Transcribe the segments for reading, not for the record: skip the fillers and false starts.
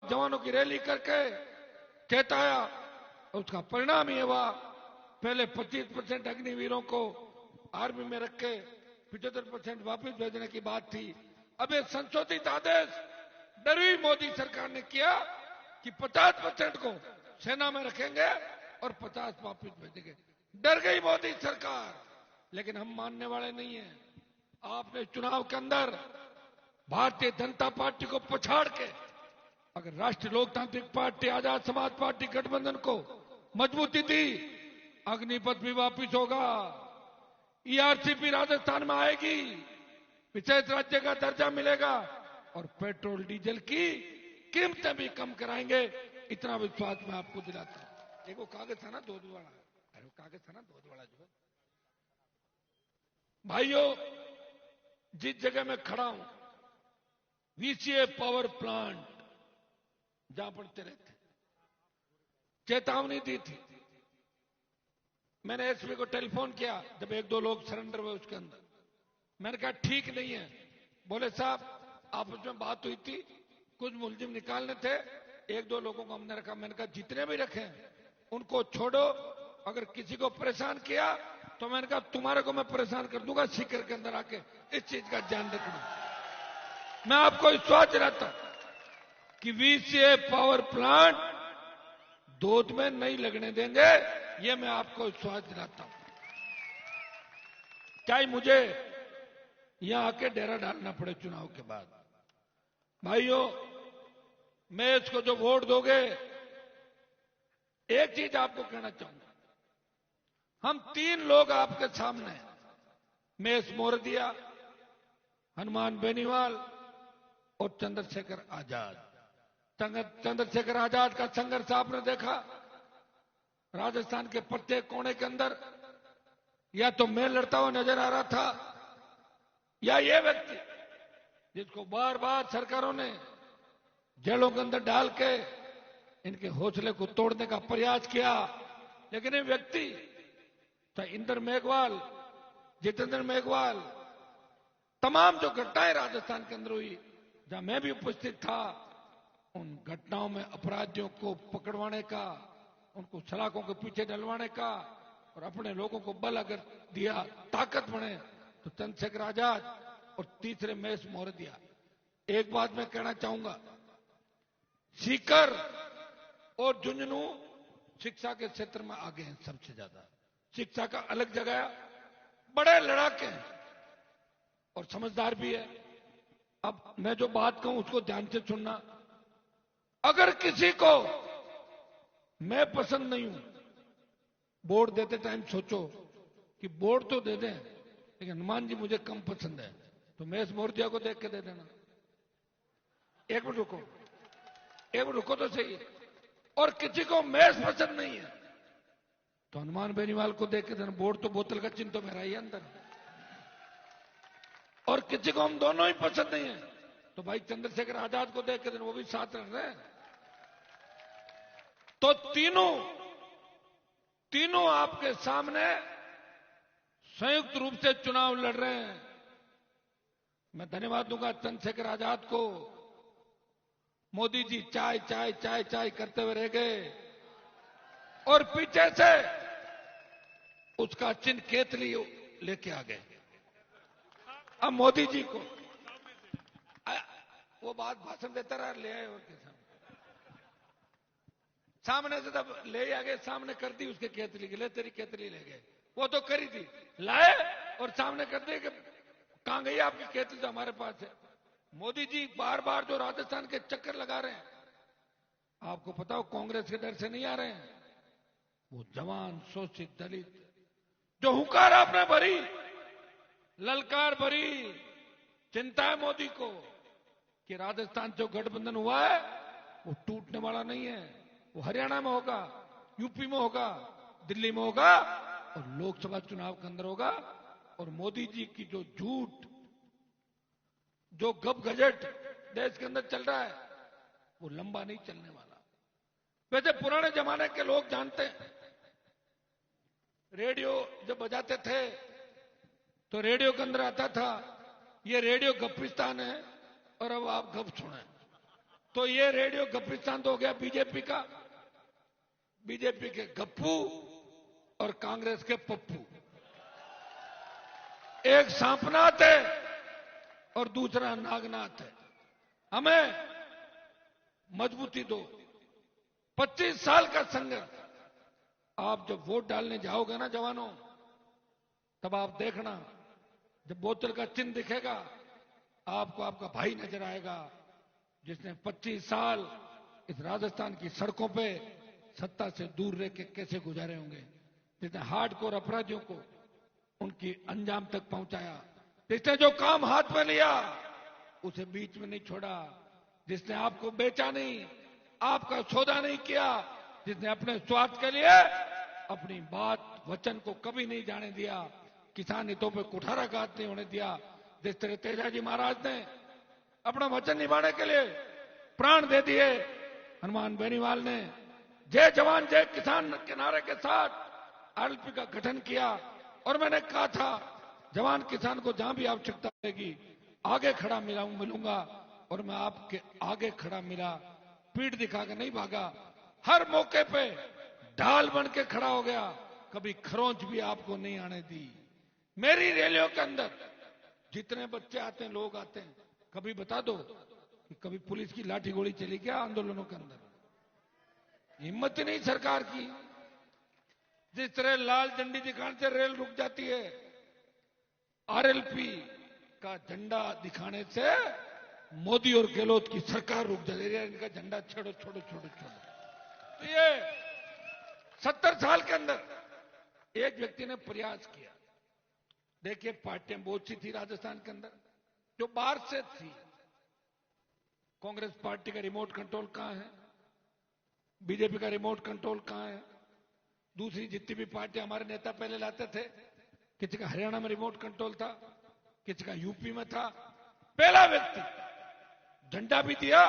जवानों की रैली करके चेताया, उसका परिणाम ये हुआ, पहले 25% अग्निवीरों को आर्मी में रखे 75% वापस भेजने की बात थी। अब ये संशोधित आदेश डरी मोदी सरकार ने किया कि 50% को सेना में रखेंगे और 50 वापस भेजेंगे। डर गई मोदी सरकार, लेकिन हम मानने वाले नहीं हैं। आपने चुनाव के अंदर भारतीय जनता पार्टी को पछाड़ के अगर राष्ट्रीय लोकतांत्रिक पार्टी, आजाद समाज पार्टी गठबंधन को मजबूती दी, अग्निपथ भी वापिस होगा, ईआरसीपी राजस्थान में आएगी, विशेष राज्य का दर्जा मिलेगा और पेट्रोल डीजल की कीमतें भी कम कराएंगे। इतना विश्वास मैं आपको दिलाता हूं। एक वो कागज था ना दूध वाला, अरे वो कागज था ना दूध वाला जो, भाइयों जिस जगह मैं खड़ा हूं, वीसीए पावर प्लांट जहां पड़ते रहते, चेतावनी दी थी। मैंने एसपी को टेलीफोन किया जब 1-2 लोग सरेंडर हुए उसके अंदर, मैंने कहा ठीक नहीं है। बोले साहब आपस में बात हुई थी, कुछ मुलजिम निकालने थे, 1-2 लोगों को हमने रखा। मैंने कहा जितने भी रखे उनको छोड़ो, अगर किसी को परेशान किया तो मैंने कहा तुम्हारे को मैं परेशान कर दूंगा सीकर के अंदर आके। इस चीज का ध्यान रखना। मैं आपको विश्वास दिलाता हूं कि वीसीए पावर प्लांट दूध में नहीं लगने देंगे, ये मैं आपको विश्वास दिलाता हूं। चाहे मुझे यहां आके डेरा डालना पड़े चुनाव के बाद। भाइयों मैं इसको जो वोट दोगे, एक चीज आपको कहना चाहूंगा, हम 3 लोग आपके सामने, महेश मोरदिया, हनुमान बेनीवाल और चंद्रशेखर आजाद। चंद्रशेखर आजाद का संघर्ष आपने देखा राजस्थान के प्रत्येक कोने के अंदर, या तो मैं लड़ता हुआ नजर आ रहा था, या ये व्यक्ति जिसको बार बार सरकारों ने जेलों के अंदर डाल के इनके हौसले को तोड़ने का प्रयास किया, लेकिन ये व्यक्ति चाहे इंदर मेघवाल, जितेंद्र मेघवाल, तमाम जो घटनाएं राजस्थान के अंदर हुई जहां मैं भी उपस्थित था, उन घटनाओं में अपराधियों को पकड़वाने का, उनको सलाखों के पीछे डलवाने का और अपने लोगों को बल अगर दिया, ताकत बने, तो चंद्रशेखर आजाद और तीसरे महेश मोरदिया। एक बात मैं कहना चाहूंगा, सीकर और झुंझुनू शिक्षा के क्षेत्र में आगे हैं सबसे ज्यादा। शिक्षा का अलग जगह, बड़े लड़ाके हैं और समझदार भी है। अब मैं जो बात कहूं उसको ध्यान से सुनना। अगर किसी को मैं पसंद नहीं हूं, वोट देते टाइम सोचो कि वोट तो दे दें, लेकिन हनुमान जी मुझे कम पसंद है, तो महेश मोरदिया को देख के दे देना। एक मिनट रुको तो सही। और किसी को महेश पसंद नहीं है तो हनुमान बेनीवाल को देख के देना। वोट तो बोतल का चिन्ह तो मेरा ही अंदर। और किसी को हम दोनों ही पसंद नहीं है तो भाई चंद्रशेखर आजाद को देख के देना, वो भी साथ लड़ रहे हैं। तो तीनों आपके सामने संयुक्त रूप से चुनाव लड़ रहे हैं। मैं धन्यवाद दूंगा चंद्रशेखर आजाद को। मोदी जी चाय चाय चाय चाय करते हुए रह गए और पीछे से उसका चिन्ह केतली लेके आ गए। अब मोदी जी को वो बात भाषण देता रहा, ले आए और सामने से तब ले आ गए, सामने कर दी उसके केतली के, ले तेरी केतली ले गए। वो तो करी थी, लाए और सामने कर दिए कि कहां गई आपकी केतली, तो हमारे पास है। मोदी जी बार बार जो राजस्थान के चक्कर लगा रहे हैं, आपको पता हो कांग्रेस के डर से नहीं आ रहे हैं। वो जवान, शोषित, दलित, जो हुंकार आपने भरी, ललकार भरी, चिंता है मोदी को कि राजस्थान जो गठबंधन हुआ है वो टूटने वाला नहीं है। वो हरियाणा में होगा, यूपी में होगा, दिल्ली में होगा और लोकसभा चुनाव के अंदर होगा। और मोदी जी की जो झूठ, जो गप गजट देश के अंदर चल रहा है, वो लंबा नहीं चलने वाला। वैसे पुराने जमाने के लोग जानते हैं, रेडियो जब बजाते थे तो रेडियो के अंदर आता था, ये रेडियो गप्पिस्तान है और अब आप गप सुने। तो ये रेडियो गप्पिस्तान तो हो गया बीजेपी का, बीजेपी के गप्पू और कांग्रेस के पप्पू। एक सांपनाथ है और दूसरा नागनाथ है। हमें मजबूती दो। 25 साल का संघर्ष। आप जब वोट डालने जाओगे ना जवानों, तब आप देखना, जब बोतल का चिन्ह दिखेगा आपको आपका भाई नजर आएगा, जिसने 25 साल इस राजस्थान की सड़कों पे सत्ता से दूर रह के कैसे गुजारे होंगे, जिसने हार्डकोर अपराधियों को उनकी अंजाम तक पहुंचाया, जिसने जो काम हाथ में लिया उसे बीच में नहीं छोड़ा, जिसने आपको बेचा नहीं, आपका सौदा नहीं किया, जिसने अपने स्वार्थ के लिए अपनी बात वचन को कभी नहीं जाने दिया, किसान हितों पे कुठाराघात नहीं होने दिया। जिस तरह तेजाजी महाराज ने अपना वचन निभाने के लिए प्राण दे दिए, हनुमान बेनीवाल ने जय जवान जय किसान के नारे के साथ आरएलपी का गठन किया। और मैंने कहा था जवान किसान को जहां भी आवश्यकता पड़ेगी आगे खड़ा मिलूंगा, और मैं आपके आगे खड़ा मिला, पीठ दिखा के नहीं भागा, हर मौके पे ढाल बन के खड़ा हो गया, कभी खरोंच भी आपको नहीं आने दी। मेरी रैलियों के अंदर जितने बच्चे आते हैं, लोग आते हैं, कभी बता दो कि कभी पुलिस की लाठी गोली चली क्या आंदोलनों के अंदर? हिम्मत ही नहीं सरकार की। जिस तरह लाल झंडी दिखाने से रेल रुक जाती है, आरएलपी का झंडा दिखाने से मोदी और गहलोत की सरकार रुक जाती है। इनका झंडा छोड़ो छोड़ो छोड़ो छोड़ो। तो ये 70 साल के अंदर एक व्यक्ति ने प्रयास किया। देखिए, पार्टियां बहुत सी थी राजस्थान के अंदर जो बाहर से थी। कांग्रेस पार्टी का रिमोट कंट्रोल कहां है? बीजेपी का रिमोट कंट्रोल कहां है? दूसरी जितनी भी पार्टियां हमारे नेता पहले लाते थे, किसी का हरियाणा में रिमोट कंट्रोल था, किसी का यूपी में था। पहला व्यक्ति झंडा भी दिया,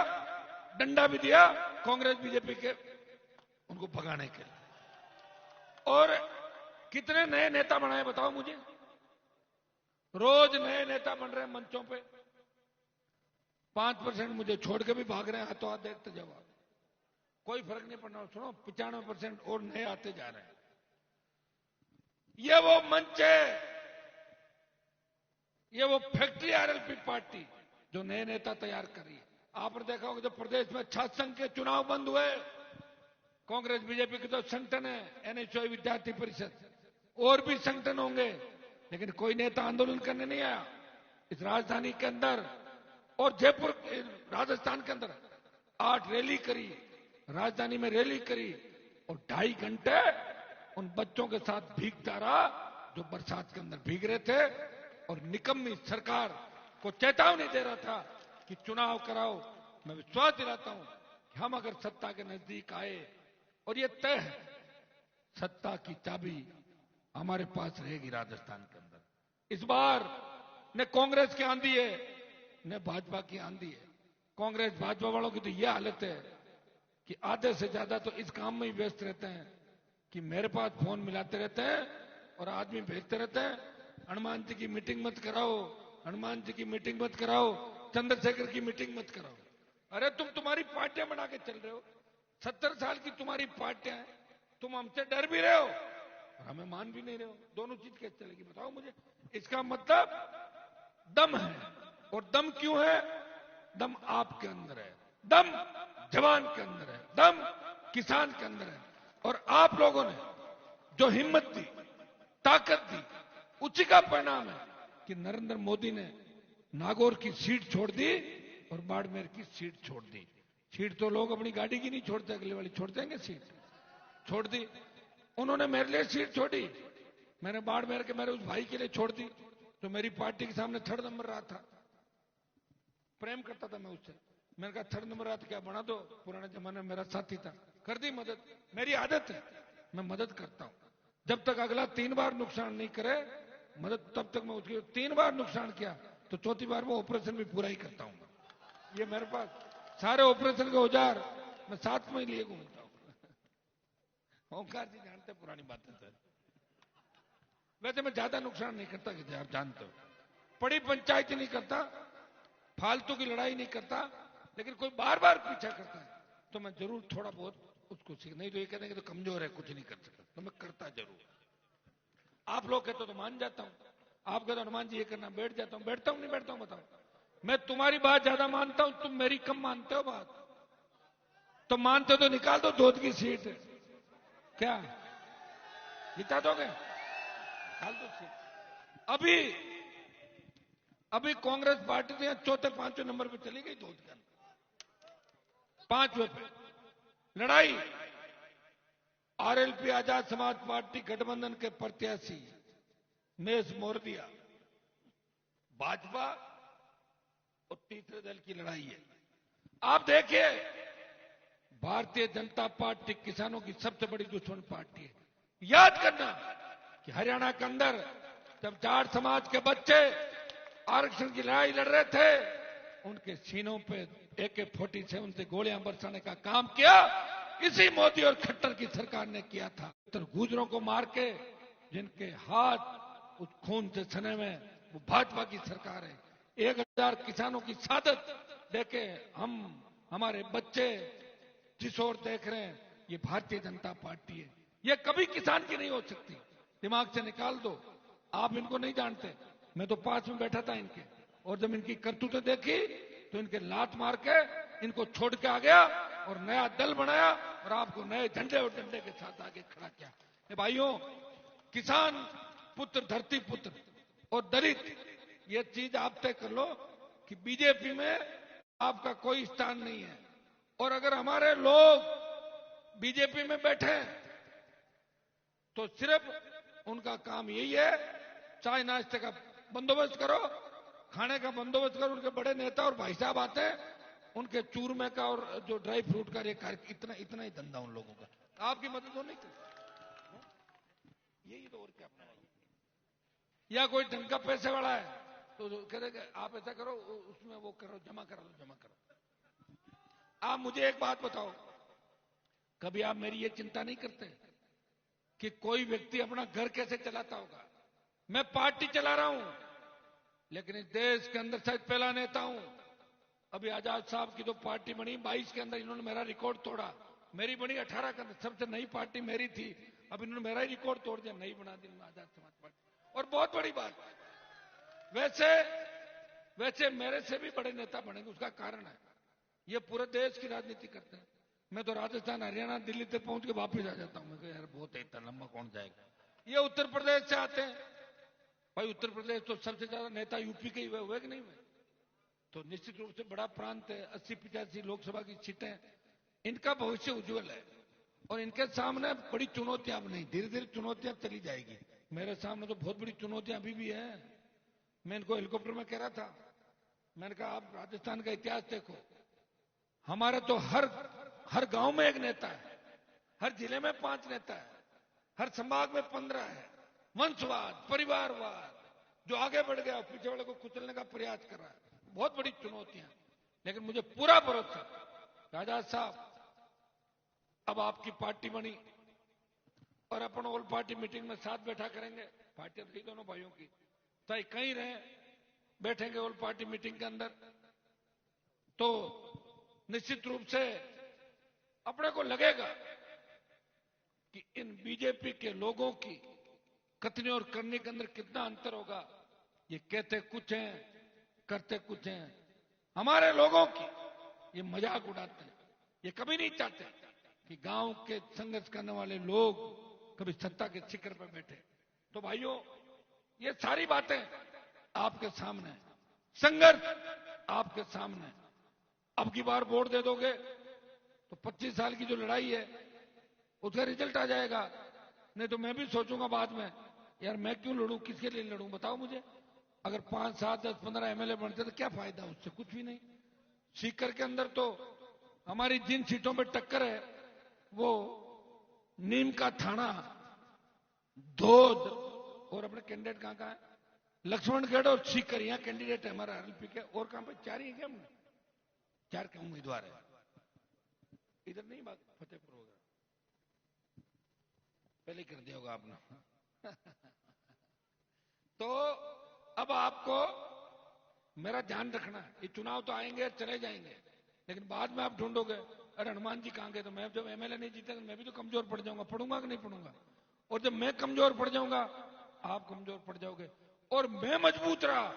डंडा भी दिया कांग्रेस बीजेपी के उनको भगाने के लिए। और कितने नए नेता बनाए बताओ मुझे? रोज नए नेता बन रहे हैं मंचों पे। 5% मुझे छोड़ के भी भाग रहे हैं, हाथों हाथ देखते जाओ, कोई फर्क नहीं पड़ना। सुनो, 95% और नए आते जा रहे हैं। ये वो मंच है, ये वो फैक्ट्री आरएलपी पार्टी जो नए नेता तैयार कर रही है। आपने देखा होगा जब प्रदेश में छात्र संघ के चुनाव बंद हुए, कांग्रेस बीजेपी के तो संगठन है, एनएसयूआई विद्यार्थी परिषद, और भी संगठन होंगे, लेकिन कोई नेता आंदोलन करने नहीं आया। इस राजधानी के अंदर और जयपुर राजस्थान के अंदर 8 रैली करी, राजधानी में रैली करी, और 2.5 घंटे उन बच्चों के साथ भीगता रहा जो बरसात के अंदर भीग रहे थे, और निकम्मी सरकार को चेतावनी दे रहा था कि चुनाव कराओ। मैं विश्वास दिलाता हूं कि हम अगर सत्ता के नजदीक आए, और ये तय है सत्ता की चाबी हमारे पास रहेगी राजस्थान के अंदर। इस बार न कांग्रेस की आंधी है न भाजपा की आंधी है। कांग्रेस भाजपा वालों की तो यह हालत है कि आधे से ज्यादा तो इस काम में ही व्यस्त रहते हैं कि मेरे पास फोन मिलाते रहते हैं और आदमी भेजते रहते हैं, हनुमान जी की मीटिंग मत कराओ, हनुमान जी की मीटिंग मत कराओ, चंद्रशेखर की मीटिंग मत कराओ। अरे तुम्हारी पार्टियां बना के चल रहे हो, 70 साल की तुम्हारी पार्टियां हैं, तुम हमसे डर भी रहे हो और हमें मान भी नहीं रहे हो। दोनों चीज कैसे चलेगी बताओ मुझे? इसका मतलब दम है। और दम क्यों है? दम आपके अंदर है, दम जवान के अंदर है, दम किसान के अंदर है। और आप लोगों ने जो हिम्मत दी, ताकत दी, उसी का परिणाम है कि नरेंद्र मोदी ने नागौर की सीट छोड़ दी और बाड़मेर की सीट छोड़ दी। सीट तो लोग अपनी गाड़ी की नहीं छोड़ते, अगले वाली छोड़ देंगे, सीट छोड़ दी। उन्होंने मेरे लिए सीट छोड़ी, मैंने बाड़मेर के मेरे उस भाई के लिए छोड़ दी जो मेरी पार्टी के सामने 3rd नंबर रहा था। प्रेम करता था मैं उससे, मैंने कहा 3rd नंबर रहा था क्या बना दो, पुराने जमाने में मेरा साथी था, कर दी मदद। मेरी आदत है, मैं मदद करता हूं। जब तक अगला 3 बार नुकसान नहीं करे मदद, तब तक मैं उसकी 3 बार नुकसान किया तो 4थी बार वो ऑपरेशन भी पूरा ही करता हूं। ये मेरे पास सारे ऑपरेशन के औजार मैं साथ में ही लिए घूमता हूं। ओंकार जी जानते पुरानी बातें सर। वैसे मैं ज्यादा नुकसान नहीं करता, कि आप जानते हो, बड़ी पंचायत नहीं करता, फालतू की लड़ाई नहीं करता, लेकिन कोई बार बार पीछा करता है तो मैं जरूर थोड़ा बहुत उसको सीख, नहीं तो ये कहते हैं कि तो कमजोर है, कुछ नहीं कर सकता, तो मैं करता जरूर। आप लोग कहते तो मान जाता हूं, आप कहते हनुमान जी ये करना, बैठ जाता हूं, बैठता हूं नहीं बैठता हूं बताओ? मैं तुम्हारी बात ज्यादा मानता हूं, तुम मेरी कम मानते हो बात। तो मानते हो तो निकाल दो दूध की सीट, क्या जिता दोगे? निकाल दो सीट। अभी अभी कांग्रेस पार्टी तो चौथे पांचवें नंबर पे चली गई दूध के अंदर, पांचवें पे लड़ाई। आरएलपी आजाद समाज पार्टी गठबंधन के प्रत्याशी मेस मोरदिया, भाजपा और तीसरे दल की लड़ाई है। आप देखिए, भारतीय जनता पार्टी किसानों की सबसे बड़ी दुश्मन पार्टी है। याद करना कि हरियाणा के अंदर जब जाट समाज के बच्चे आरक्षण की लड़ाई लड़ रहे थे, उनके सीनों पे AK-47 से गोलियां बरसाने का काम किया इसी मोदी और खट्टर की सरकार ने किया था। तो गुजरों को मार के जिनके हाथ उस खून से सने में, वो भाजपा की सरकार है। 1000 किसानों की शहादत देखे हमारे बच्चे जिस ओर देख रहे हैं, ये भारतीय जनता पार्टी है। ये कभी किसान की नहीं हो सकती, दिमाग से निकाल दो। आप इनको नहीं जानते, मैं तो पास में बैठा था इनके, और जब इनकी करतूतें देखी तो इनके लात मार के इनको छोड़ के आ गया और नया दल बनाया और आपको नए झंडे और डंडे के साथ आगे खड़ा किया। भाइयों, किसान पुत्र, धरती पुत्र और दलित, ये चीज आप तय कर लो कि बीजेपी में आपका कोई स्थान नहीं है। और अगर हमारे लोग बीजेपी में बैठे तो सिर्फ उनका काम यही है, चाय नाश्ते का बंदोबस्त करो, खाने का बंदोबस्त करो। उनके बड़े नेता और भाई साहब आते हैं, उनके चूरमे का और जो ड्राई फ्रूट का इतना इतना ही धंधा उन लोगों का। आपकी मदद हो नहीं करती, यही तो, और क्या अपना। या कोई ढंग का पैसे वाला है तो कहते आप ऐसा करो, उसमें वो करो, जमा करा लो, जमा करो। आप मुझे एक बात बताओ, कभी आप मेरी ये चिंता नहीं करते कि कोई व्यक्ति अपना घर कैसे चलाता होगा? मैं पार्टी चला रहा हूं, लेकिन इस देश के अंदर शायद पहला नेता हूं। अभी आजाद साहब की तो पार्टी बनी 22 के अंदर, इन्होंने मेरा रिकॉर्ड तोड़ा। मेरी बनी 18 के अंदर, सबसे नई पार्टी मेरी थी, अब इन्होंने मेरा ही रिकॉर्ड तोड़ दिया, नई बना दी आजाद समाज पार्टी। और बहुत बड़ी बात, वैसे मेरे से भी बड़े नेता बनेंगे, उसका कारण है ये पूरे देश की राजनीति करते हैं। मैं तो राजस्थान, हरियाणा, दिल्ली तक पहुंच के वापस आ जाता हूं। मैं यार बहुत है, इतना लंबा कौन जाएगा। ये उत्तर प्रदेश से आते हैं, भाई उत्तर प्रदेश तो सबसे ज्यादा नेता यूपी के ही हुए कि नहीं हुए? तो निश्चित रूप से बड़ा प्रांत है, 80-85 लोकसभा की सीटें, इनका भविष्य उज्जवल है। और इनके सामने बड़ी चुनौतियां, अब नहीं, धीरे धीरे चुनौतियां चली जाएगी। मेरे सामने तो बहुत बड़ी चुनौतियां अभी भी है। मैं इनको हेलीकॉप्टर में कह रहा था, मैंने कहा आप राजस्थान का इतिहास देखो, हमारे तो हर गांव में एक नेता है, हर जिले में 5 नेता है, हर संभाग में 15 है। वंशवाद, परिवारवाद जो आगे बढ़ गया, पीछे वाले को कुचलने का प्रयास कर रहा है। बहुत बड़ी चुनौतियां, लेकिन मुझे पूरा भरोसा, आजाद साहब अब आपकी पार्टी बनी और अपन ऑल पार्टी मीटिंग में साथ बैठा करेंगे। पार्टियां थी दोनों भाइयों की, चाहे कहीं रहे, बैठेंगे ऑल पार्टी मीटिंग के अंदर, तो निश्चित रूप से अपने को लगेगा कि इन बीजेपी के लोगों की कथनी और करने के अंदर कितना अंतर होगा। ये कहते कुछ हैं, करते कुछ हैं। हमारे लोगों की ये मजाक उड़ाते हैं, ये कभी नहीं चाहते कि गांव के संघर्ष करने वाले लोग कभी सत्ता के शिखर पर बैठे। तो भाइयों, ये सारी बातें आपके सामने, संघर्ष आपके सामने। अब की बार वोट दे दोगे तो 25 साल की जो लड़ाई है उसका रिजल्ट आ जाएगा। नहीं तो मैं भी सोचूंगा बाद में, यार मैं क्यों लड़ूं, किसके लिए लड़ूं, बताओ मुझे। अगर 5, 7, 10, 15 MLA बनते तो क्या फायदा, उससे कुछ भी नहीं। सीकर के अंदर तो हमारी जिन सीटों पर टक्कर है, वो नीम का थाना, धोद, और अपने कैंडिडेट कहां है, लक्ष्मणगढ़ और सीकर, यहां कैंडिडेट है हमारा आरएलपी के। और कहां पे 4 ही है क्या? 4 के उम्मीदवार है, इधर नहीं बात, फतेहपुर होगा, पहले कर दिया होगा आपने। तो अब आपको मेरा ध्यान रखना है, ये चुनाव तो आएंगे चले जाएंगे, लेकिन बाद में आप ढूंढोगे, अरे हनुमान जी कहां गए, तो मैं जब एमएलए नहीं जीता तो मैं भी तो कमजोर पड़ जाऊंगा। पढ़ूंगा कि नहीं पढ़ूंगा? और जब मैं कमजोर पड़ जाऊंगा, आप कमजोर पड़ जाओगे। और मैं मजबूत रहा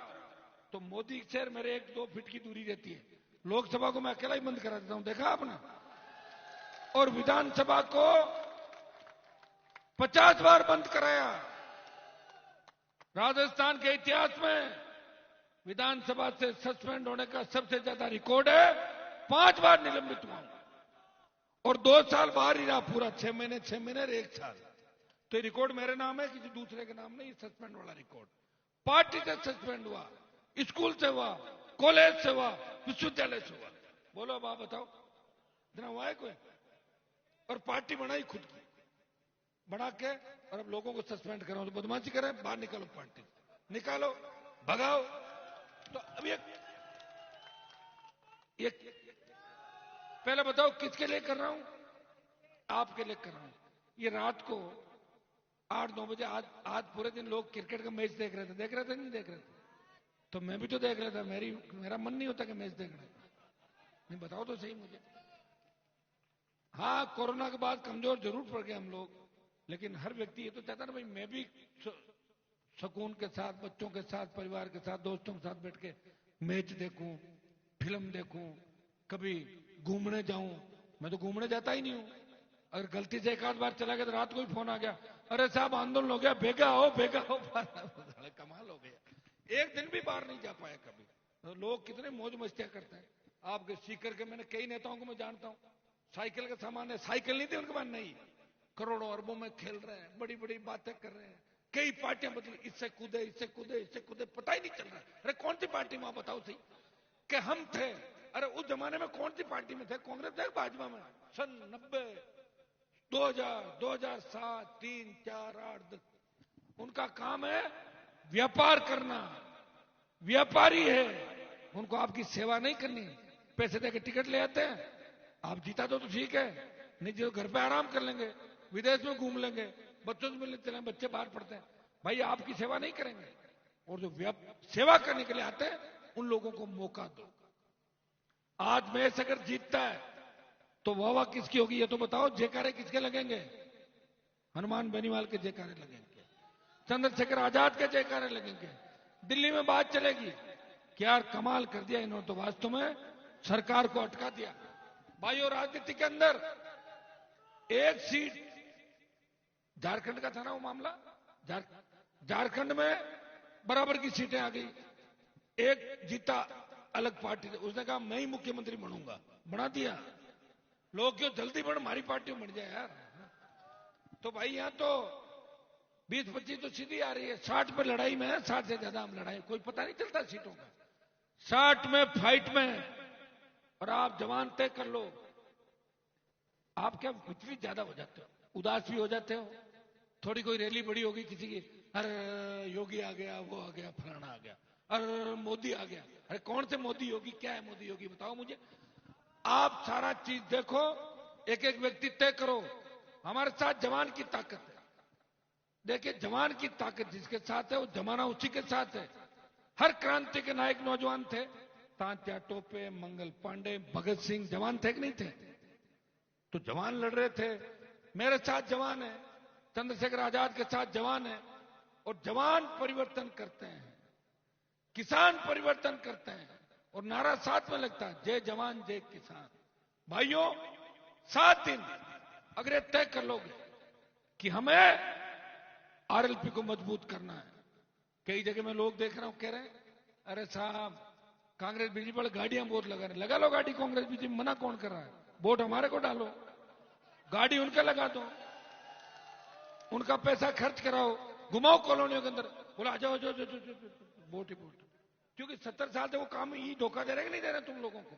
तो मोदी से मेरे 1-2 फीट की दूरी रहती है। लोकसभा को मैं अकेला ही बंद करा देता हूं, देखा आपने? और विधानसभा को 50 बार बंद कराया। राजस्थान के इतिहास में विधानसभा से सस्पेंड होने का सबसे ज्यादा रिकॉर्ड है। 5 बार निलंबित हुआ और 2 साल बाहर ही रहा, पूरा 6 महीने 6 महीने और 1 साल। तो ये रिकॉर्ड मेरे नाम है, किसी दूसरे के नाम नहीं। सस्पेंड वाला रिकॉर्ड पार्टी से सस्पेंड हुआ, स्कूल से हुआ, कॉलेज से हुआ, विश्वविद्यालय से हुआ। बोलो अब आप बताओ, इतना हुआ है कोई? और पार्टी बनाई खुद की, बना के, और अब लोगों को सस्पेंड करो तो बदमाशी करें, बाहर निकालो, पार्टी निकालो, भगाओ। तो अब ये पहले बताओ किसके लिए कर रहा हूं? आपके लिए कर रहा हूं। ये रात को 8-9 बजे आज पूरे दिन लोग क्रिकेट का मैच देख रहे थे, नहीं देख रहे थे? तो मैं भी तो देख रहा था। मेरा मन नहीं होता कि मैच देखना। नहीं, बताओ तो सही मुझे। हाँ, कोरोना के बाद कमजोर जरूर पड़ गए हम लोग, लेकिन हर व्यक्ति ये तो चाहता ना भाई मैं भी सुकून के साथ, बच्चों के साथ, परिवार के साथ, दोस्तों के साथ बैठ के मैच देखूं, फिल्म देखूं, कभी घूमने जाऊं। मैं तो घूमने जाता ही नहीं हूं। अगर गलती से 1 आध बार चला गया तो रात को ही फोन आ गया, अरे साहब आंदोलन हो गया, भेगा हो भेगा हो। कमाल हो गया, एक दिन भी बाहर नहीं जा पाया कभी। तो लोग कितने मौज मस्तियां करते हैं। आपके सीकर के मैंने कई नेताओं को मैं जानता हूं, साइकिल का सामान है, साइकिल नहीं थी उनके पास, नहीं, करोड़ों अरबों में खेल रहे हैं, बड़ी बड़ी बातें कर रहे हैं। कई पार्टियां बदली, इससे कूदे इससे कूदे इससे कूदे, पता ही नहीं चल रहा। अरे कौन सी पार्टी में, बताओ सही कि हम थे? अरे उस जमाने में कौन सी पार्टी में थे? कांग्रेस थे, भाजपा में? सन 90, 2000, 2007, 3, 4, 8, 10। उनका काम है व्यापार करना, व्यापारी है। उनको आपकी सेवा नहीं करनी। पैसे देकर टिकट ले आते हैं, आप जीता दो तो ठीक है, नहीं जो घर पे आराम कर लेंगे, विदेश में घूम लेंगे, बच्चों से मिलने चले, बच्चे बाहर पढ़ते हैं। भाई आपकी सेवा नहीं करेंगे। और जो सेवा करने के लिए आते हैं उन लोगों को मौका दो। आज मैच अगर जीतता है तो वाह किसकी होगी ये तो बताओ? जयकारे किसके लगेंगे? हनुमान बेनीवाल के जयकारे लगेंगे, चंद्रशेखर आजाद के जयकारे लगेंगे। दिल्ली में बात चलेगी कि यार कमाल कर दिया इन्होंने तो, वास्तव में सरकार को अटका दिया। भाइयों, राजनीति के अंदर एक सीट, झारखंड का था ना वो मामला, झारखंड में बराबर की सीटें आ गई। एक जीता अलग पार्टी से, उसने कहा मैं ही मुख्यमंत्री बनूंगा, बना दिया। लोग क्यों जल्दी बढ़, हमारी पार्टी में बढ़ जाए यार। तो भाई यहां तो 20-25 तो सीधी आ रही है, 60 पे लड़ाई में है, 60 से ज्यादा हम लड़ाई, कोई पता नहीं चलता सीटों का। 60 में फाइट में, और आप जवान तय कर लो। आप क्या विचलित ज्यादा हो जाते हो, उदास भी हो जाते हो। थोड़ी कोई रैली बड़ी होगी किसी की, अरे योगी आ गया, वो आ गया, फलाना आ गया, अरे मोदी आ गया। अरे कौन से मोदी योगी, क्या है मोदी योगी, बताओ मुझे। आप सारा चीज देखो, एक एक व्यक्ति तय करो। हमारे साथ जवान की ताकत है। देखिए जवान की ताकत जिसके साथ है वो जमाना उसी के साथ है। हर क्रांति के नायक नौजवान थे, तात्या टोपे, मंगल पांडे, भगत सिंह, जवान थे कि नहीं थे? तो जवान लड़ रहे थे। मेरे साथ जवान है, चंद्रशेखर आजाद के साथ जवान है। और जवान परिवर्तन करते हैं, किसान परिवर्तन करते हैं, और नारा साथ में लगता है, जय जवान जय किसान। भाइयों, 7 दिन अगर तय कर लोगे कि हमें आरएलपी को मजबूत करना है। कई जगह में लोग देख रहा हूं कह रहे हैं, अरे साहब कांग्रेस बीजेपी पर गाड़ियां बहुत लगा रहे, लगा लो गाड़ी कांग्रेस बीजेपी, मना कौन कर रहा है? वोट हमारे को डालो, गाड़ी उनका लगा दो, उनका पैसा खर्च कराओ, घुमाओ कॉलोनियों के अंदर, बोला जाओ जो वोट ही वोट। क्योंकि 70 साल से वो काम ही धोखा दे रहे हैं कि नहीं दे रहे तुम लोगों को?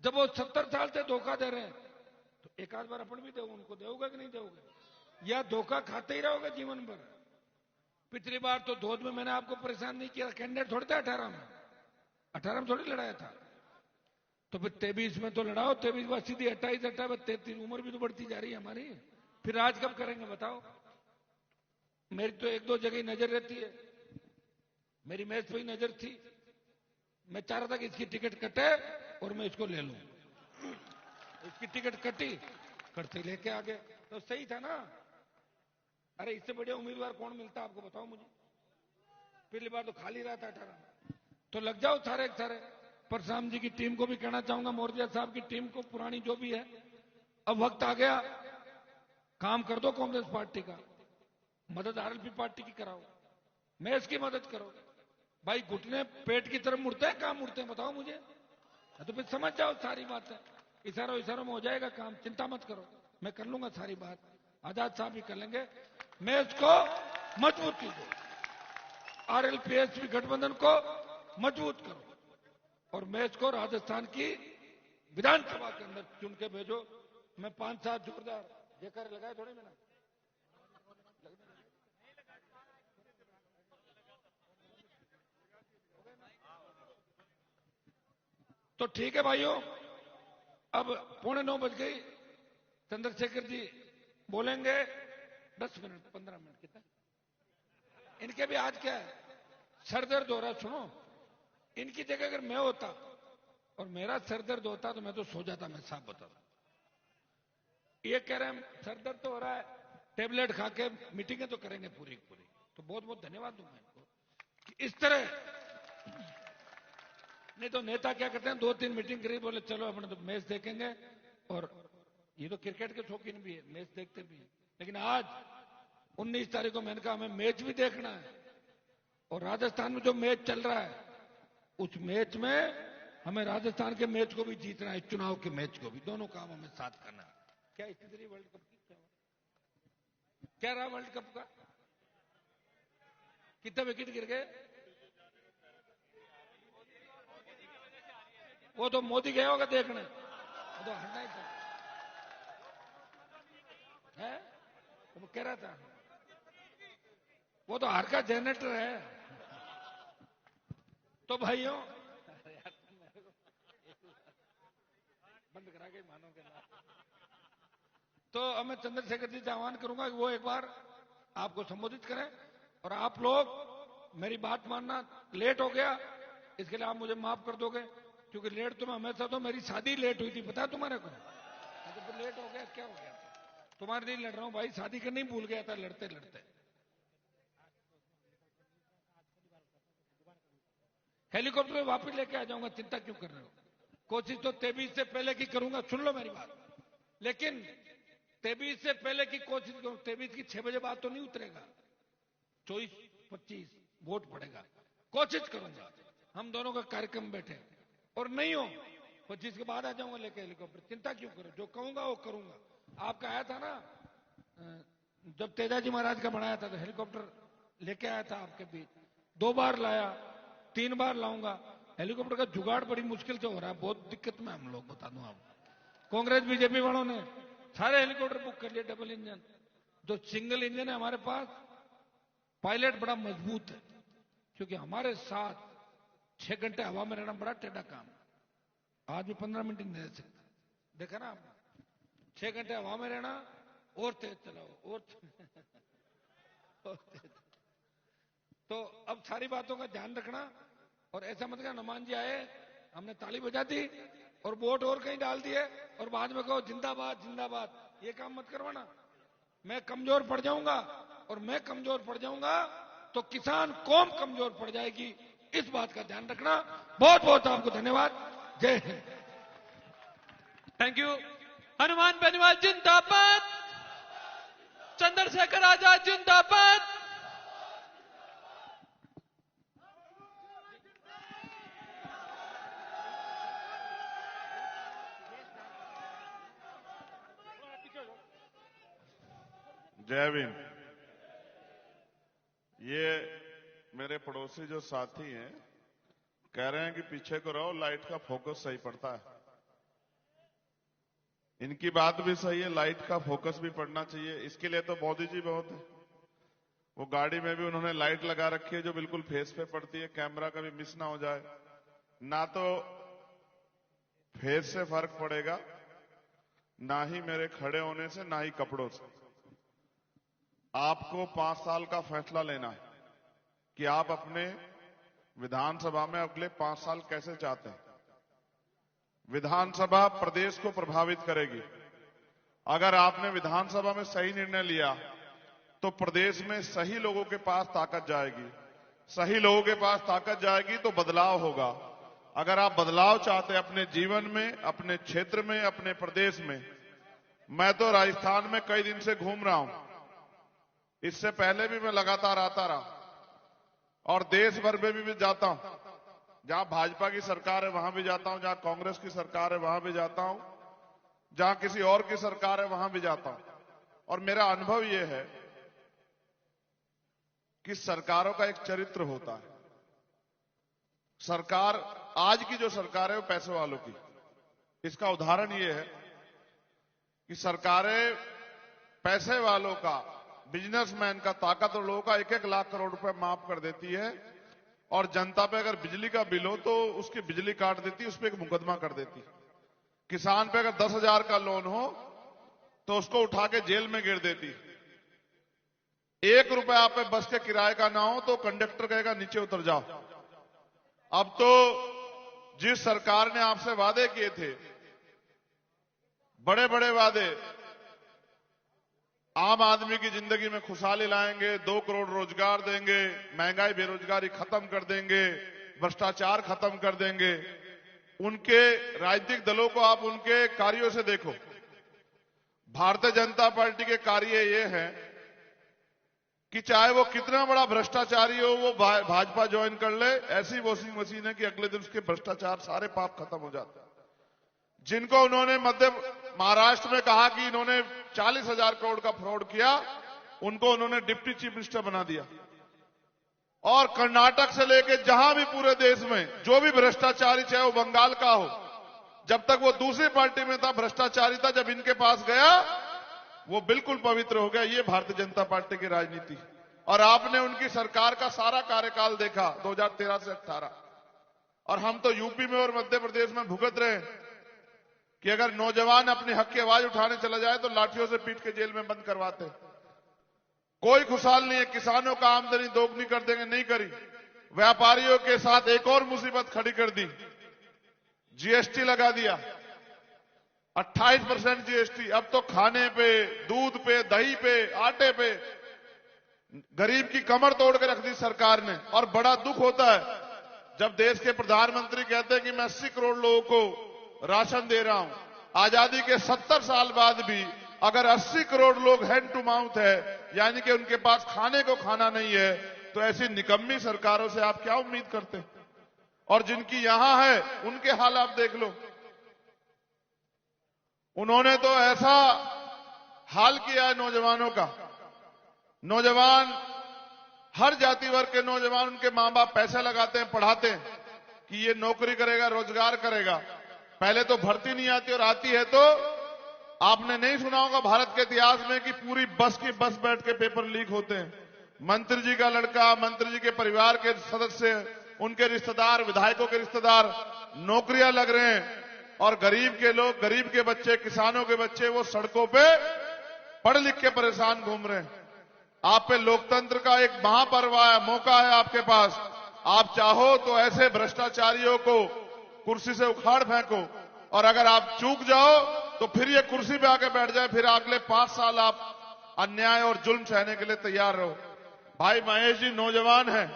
जब वो 70 साल से धोखा दे रहे हैं तो एक आध बार अपन भी दो, उनको दोगे कि नहीं दोगे? या धोखा खाते ही रहोगे जीवन भर? पिछली बार तो धोध में मैंने आपको परेशान नहीं किया, कैंडिडेट थोड़े थे 18 में थोड़ी लड़ाया था। तो फिर 23 में तो लड़ाओ, 23 बार सीधी 28, 33, उम्र भी तो बढ़ती जा रही है हमारी। फिर आज कब करेंगे बताओ? मेरी तो 1-2 जगह नजर रहती है, मेरी मैच पे ही नजर थी। मैं चाह रहा था कि इसकी टिकट कटे और मैं इसको ले लूं, इसकी टिकट कटते लेके आ गए, तो सही था ना। अरे इससे बढ़िया उम्मीदवार कौन मिलता आपको बताओ मुझे। पिछली बार तो खाली रहा था 18 तो लग जाओ सारे सारे। परशुराम जी की टीम को भी कहना चाहूंगा, मोरदिया साहब की टीम को, पुरानी जो भी है, अब वक्त आ गया, काम कर दो कांग्रेस पार्टी का, मदद आरएलपी पार्टी की कराओ, मैच की मदद करो। भाई घुटने पेट की तरफ मुड़ते हैं, काम मुड़ते हैं बताओ मुझे। तो फिर समझ जाओ सारी बातें, इशारों में हो जाएगा काम, चिंता मत करो, मैं कर लूंगा सारी बात, आजाद साहब भी कर लेंगे। मैच को मजबूती दो, आरएलपीएसपी गठबंधन को मजबूत करो, और मैच को राजस्थान की विधानसभा के अंदर चुन के भेजो। मैं 5-7 जोरदार जयकारे लगाए थोड़े मैंने। तो ठीक है भाइयों, अब 8:45 बज गई। चंद्रशेखर जी बोलेंगे 10 मिनट 15 मिनट कितना। इनके भी आज क्या है, सर दर्द हो रहा है। सुनो, इनकी जगह अगर मैं होता और मेरा सर दर्द होता तो मैं तो सो जाता, मैं साफ बता। ये कह रहे हैं सर दर्द तो हो रहा है, टेबलेट खा के मीटिंगें तो करेंगे पूरी पूरी। तो बहुत बहुत धन्यवाद दूंगा इनको कि इस तरह। नहीं तो नेता क्या करते हैं, 2-3 मीटिंग करी, बोले चलो अपने तो मैच देखेंगे, और ये तो क्रिकेट के शौकीन भी है, मैच देखते भी है। लेकिन आज 19 तारीख को मैंने कहा हमें मैच भी देखना है, और राजस्थान में जो मैच चल रहा है उस मैच में हमें राजस्थान के मैच को भी जीतना है, चुनाव के मैच को भी, दोनों काम हमें साथ करना है। क्या स्थिति रही वर्ल्ड कप की, क्या रहा वर्ल्ड कप का, कितने विकेट गिर गए? वो तो मोदी गया होगा देखने, वो तो हटना ही था है? तो कह रहा था वो तो हार का जनरेटर है। तो भाइयों बंद करा के मानो के ना। तो अब मैं चंद्रशेखर जी से आह्वान करूंगा कि वो एक बार आपको संबोधित करें, और आप लोग मेरी बात मानना। लेट हो गया इसके लिए आप मुझे माफ कर दोगे, क्योंकि लेट तो मैं हमेशा, तो मेरी शादी लेट हुई थी पता है तुम्हारे को। तो फिर लेट हो गया, क्या हो गया? तुम्हारे लिए लड़ रहा हूं भाई, शादी करनी भूल गया था लड़ते लड़ते। हेलीकॉप्टर में वापस लेके आ जाऊंगा, चिंता क्यों कर रहे हो। कोशिश तो 23 से पहले की करूंगा, सुन लो मेरी बात। लेकिन 23 से पहले की कोशिश करूं, 23 की 6 बजे बाद तो नहीं उतरेगा, 24-25 वोट पड़ेगा, कोशिश करूंगा। हम दोनों का कार्यक्रम बैठे, और नहीं हो 25 के बाद आ जाऊंगा लेके हेलीकॉप्टर, चिंता क्यों करो, जो कहूंगा वो करूंगा। आपका आया था ना, जब तेजाजी महाराज का बनाया था तो हेलीकॉप्टर लेके आया था आपके बीच, 2 बार लाया, 3 बार लाऊंगा। हेलीकॉप्टर का जुगाड़ बड़ी मुश्किल से हो रहा है, बहुत दिक्कत में हम लोग, बता दूं आपको। कांग्रेस बीजेपी वालों ने सारे हेलीकॉप्टर बुक कर लिए डबल इंजन, जो सिंगल इंजन है हमारे पास, पायलट बड़ा मजबूत है, क्योंकि हमारे साथ 6 घंटे हवा में रहना बड़ा टेढ़ा काम। आज भी 15 मिनट नहीं रह सकता, देखा ना आपने, 6 घंटे हवा में रहना, और तेज चलाओ, और तेज। तो अब सारी बातों का ध्यान रखना, और ऐसा मत कहना हनुमान जी आए हमने ताली बजा दी और वोट और कहीं डाल दिए और बाद में कहो जिंदाबाद जिंदाबाद, ये काम मत करवाना। मैं कमजोर पड़ जाऊंगा, और मैं कमजोर पड़ जाऊंगा तो किसान कौम कमजोर पड़ जाएगी, इस बात का ध्यान रखना। बहुत बहुत आपको धन्यवाद, जय हिंद। Thank you. हनुमान बेनीवाल जिंदाबाद, चंद्रशेखर आजाद जिंदाबाद। जय भीम। ये मेरे पड़ोसी जो साथी हैं कह रहे हैं कि पीछे को रहो, लाइट का फोकस सही पड़ता है। इनकी बात भी सही है, लाइट का फोकस भी पड़ना चाहिए। इसके लिए तो मोदी जी बहुत है, वो गाड़ी में भी उन्होंने लाइट लगा रखी है जो बिल्कुल फेस पे पड़ती है, कैमरा कभी मिस ना हो जाए। ना तो फेस से फर्क पड़ेगा, ना ही मेरे खड़े होने से, ना ही कपड़ों से। आपको 5 साल का फैसला लेना है कि आप अपने विधानसभा में अगले 5 साल कैसे चाहते हैं। विधानसभा प्रदेश को प्रभावित करेगी। अगर आपने विधानसभा में सही निर्णय लिया तो प्रदेश में सही लोगों के पास ताकत जाएगी, सही लोगों के पास ताकत जाएगी तो बदलाव होगा। अगर आप बदलाव चाहते हैं अपने जीवन में, अपने क्षेत्र में, अपने प्रदेश में, मैं तो राजस्थान में कई दिन से घूम रहा हूं, इससे पहले भी मैं लगातार आता रहा और देश भर में भी जाता हूं। जहां भाजपा की सरकार है वहां भी जाता हूं, जहां कांग्रेस की सरकार है वहां भी जाता हूं, जहां किसी और की सरकार है वहां भी जाता हूं। और मेरा अनुभव यह है कि सरकारों का एक चरित्र होता है। सरकार, आज की जो सरकार है वो पैसे वालों की। इसका उदाहरण यह है कि सरकारें पैसे वालों का, बिजनेसमैन का, ताकतवर लोगों का 1-1 लाख करोड़ रुपए माफ कर देती है और जनता पे अगर बिजली का बिल हो तो उसकी बिजली काट देती है, उस पर एक मुकदमा कर देती है। किसान पे अगर 10,000 का लोन हो तो उसको उठा के जेल में गिर देती है। 1 रुपए आप पे बस के किराए का ना हो तो कंडक्टर कहेगा नीचे उतर जाओ। अब तो जिस सरकार ने आपसे वादे किए थे, बड़े बड़े वादे, आम आदमी की जिंदगी में खुशहाली लाएंगे, 2 करोड़ रोजगार देंगे, महंगाई बेरोजगारी खत्म कर देंगे, भ्रष्टाचार खत्म कर देंगे, उनके राजनीतिक दलों को आप उनके कार्यों से देखो। भारतीय जनता पार्टी के कार्य ये हैं कि चाहे वो कितना बड़ा भ्रष्टाचारी हो, वो भाजपा ज्वाइन कर ले, ऐसी वॉशिंग मशीन है कि अगले दिन उसके भ्रष्टाचार सारे पाप खत्म हो जाते हैं। जिनको उन्होंने मध्य महाराष्ट्र में कहा कि इन्होंने 40,000 करोड़ का फ्रॉड किया, उनको उन्होंने डिप्टी चीफ मिनिस्टर बना दिया। और कर्नाटक से लेकर जहां भी पूरे देश में जो भी भ्रष्टाचारी, चाहे वो बंगाल का हो, जब तक वो दूसरी पार्टी में था भ्रष्टाचारी था, जब इनके पास गया वो बिल्कुल पवित्र हो गया। ये भारतीय जनता पार्टी की राजनीति। और आपने उनकी सरकार का सारा कार्यकाल देखा 2013 से 18, और हम तो यूपी में और मध्य प्रदेश में भुगत रहे कि अगर नौजवान अपने हक की आवाज उठाने चला जाए तो लाठियों से पीट के जेल में बंद करवाते। कोई खुशहाल नहीं है। किसानों का आमदनी दोगुनी कर देंगे, नहीं करी। व्यापारियों के साथ एक और मुसीबत खड़ी कर दी, जीएसटी लगा दिया, 28% जीएसटी। अब तो खाने पे, दूध पे, दही पे, आटे पे गरीब की कमर तोड़ के रख दी सरकार ने। और बड़ा दुख होता है जब देश के प्रधानमंत्री कहते हैं कि मैं 80 करोड़ लोगों को राशन दे रहा हूं। आजादी के 70 साल बाद भी अगर 80 करोड़ लोग हैंड टू माउथ है, यानी कि उनके पास खाने को खाना नहीं है, तो ऐसी निकम्मी सरकारों से आप क्या उम्मीद करते हैं? और जिनकी यहां है उनके हाल आप देख लो। उन्होंने तो ऐसा हाल किया है नौजवानों का। नौजवान, हर जाति वर्ग के नौजवान, उनके मां बाप पैसे लगाते हैं, पढ़ाते हैं कि ये नौकरी करेगा, रोजगार करेगा। पहले तो भर्ती नहीं आती, और आती है तो आपने नहीं सुना होगा भारत के इतिहास में कि पूरी बस की बस बैठ के पेपर लीक होते हैं। मंत्री जी का लड़का, मंत्री जी के परिवार के सदस्य, उनके रिश्तेदार, विधायकों के रिश्तेदार नौकरियां लग रहे हैं, और गरीब के लोग, गरीब के बच्चे, किसानों के बच्चे वो सड़कों पे पढ़ लिख के परेशान घूम रहे हैं। आप पे लोकतंत्र का एक महापर्व है, मौका है आपके पास। आप चाहो तो ऐसे भ्रष्टाचारियों को कुर्सी से उखाड़ फेंको, और अगर आप चूक जाओ तो फिर ये कुर्सी पे आके बैठ जाए, फिर अगले 5 साल आप अन्याय और जुल्म सहने के लिए तैयार रहो। भाई महेश जी नौजवान हैं,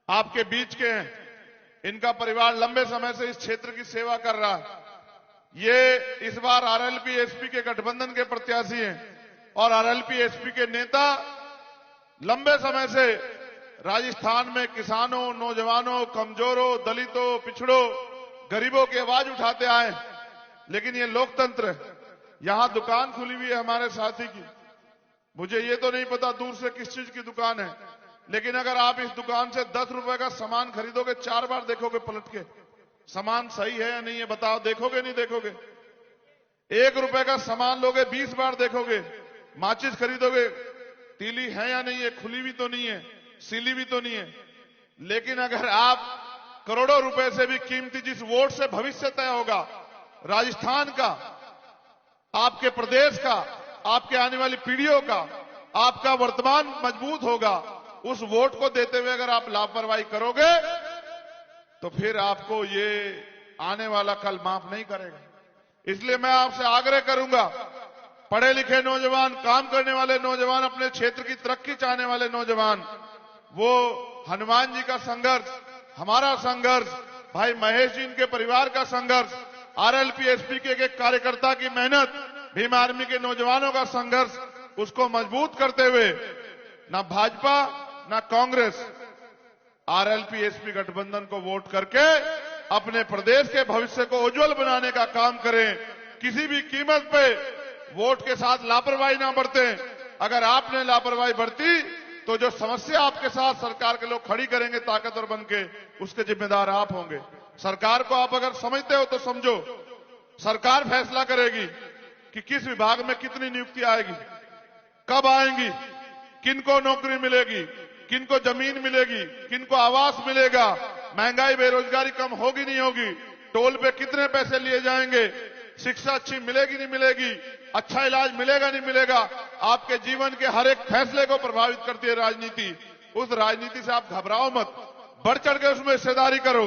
आपके बीच के हैं, इनका परिवार लंबे समय से इस क्षेत्र की सेवा कर रहा है। ये इस बार आरएलपी एसपी के गठबंधन के प्रत्याशी हैं, और आरएलपी एसपी के नेता लंबे समय से राजस्थान में किसानों, नौजवानों, कमजोरों, दलितों, पिछड़ों, गरीबों की आवाज उठाते आए। लेकिन ये लोकतंत्र है। यहां दुकान खुली हुई है हमारे साथी की, मुझे ये तो नहीं पता दूर से किस चीज की दुकान है, लेकिन अगर आप इस दुकान से 10 रुपए का सामान खरीदोगे, 4 बार देखोगे पलट के, सामान सही है या नहीं है, बताओ, देखोगे नहीं देखोगे? 1 रुपए का सामान लोगे, 20 बार देखोगे। माचिस खरीदोगे, तीली है या नहीं है, खुली भी तो नहीं है, सीली भी तो नहीं है। लेकिन अगर आप करोड़ों रुपए से भी कीमती जिस वोट से भविष्य तय होगा राजस्थान का, आपके प्रदेश का, आपके आने वाली पीढ़ियों का, आपका वर्तमान मजबूत होगा, उस वोट को देते हुए अगर आप लापरवाही करोगे तो फिर आपको ये आने वाला कल माफ नहीं करेगा। इसलिए मैं आपसे आग्रह करूंगा, पढ़े लिखे नौजवान, काम करने वाले नौजवान, अपने क्षेत्र की तरक्की चाहने वाले नौजवान, वो हनुमान जी का संघर्ष, हमारा संघर्ष, भाई महेश जी इनके परिवार का संघर्ष, आरएलपी एसपी के एक कार्यकर्ता की मेहनत, भीम आर्मी के नौजवानों का संघर्ष, उसको मजबूत करते हुए ना भाजपा ना कांग्रेस, आरएलपी एसपी गठबंधन को वोट करके अपने प्रदेश के भविष्य को उज्जवल बनाने का काम करें। किसी भी कीमत पे वोट के साथ लापरवाही ना बरतें। अगर आपने लापरवाही बरती तो जो समस्या आपके साथ सरकार के लोग खड़ी करेंगे ताकतवर बनके, उसके जिम्मेदार आप होंगे। सरकार को आप अगर समझते हो तो समझो, सरकार फैसला करेगी कि किस विभाग में कितनी नियुक्ति आएगी, कब आएंगी, किनको नौकरी मिलेगी, किनको जमीन मिलेगी, किनको आवास मिलेगा, महंगाई बेरोजगारी कम होगी नहीं होगी, टोल पे कितने पैसे लिए जाएंगे, शिक्षा अच्छी मिलेगी नहीं मिलेगी, अच्छा इलाज मिलेगा नहीं मिलेगा। आपके जीवन के हर एक फैसले को प्रभावित करती है राजनीति। उस राजनीति से आप घबराओ मत, बढ़ चढ़ के उसमें हिस्सेदारी करो,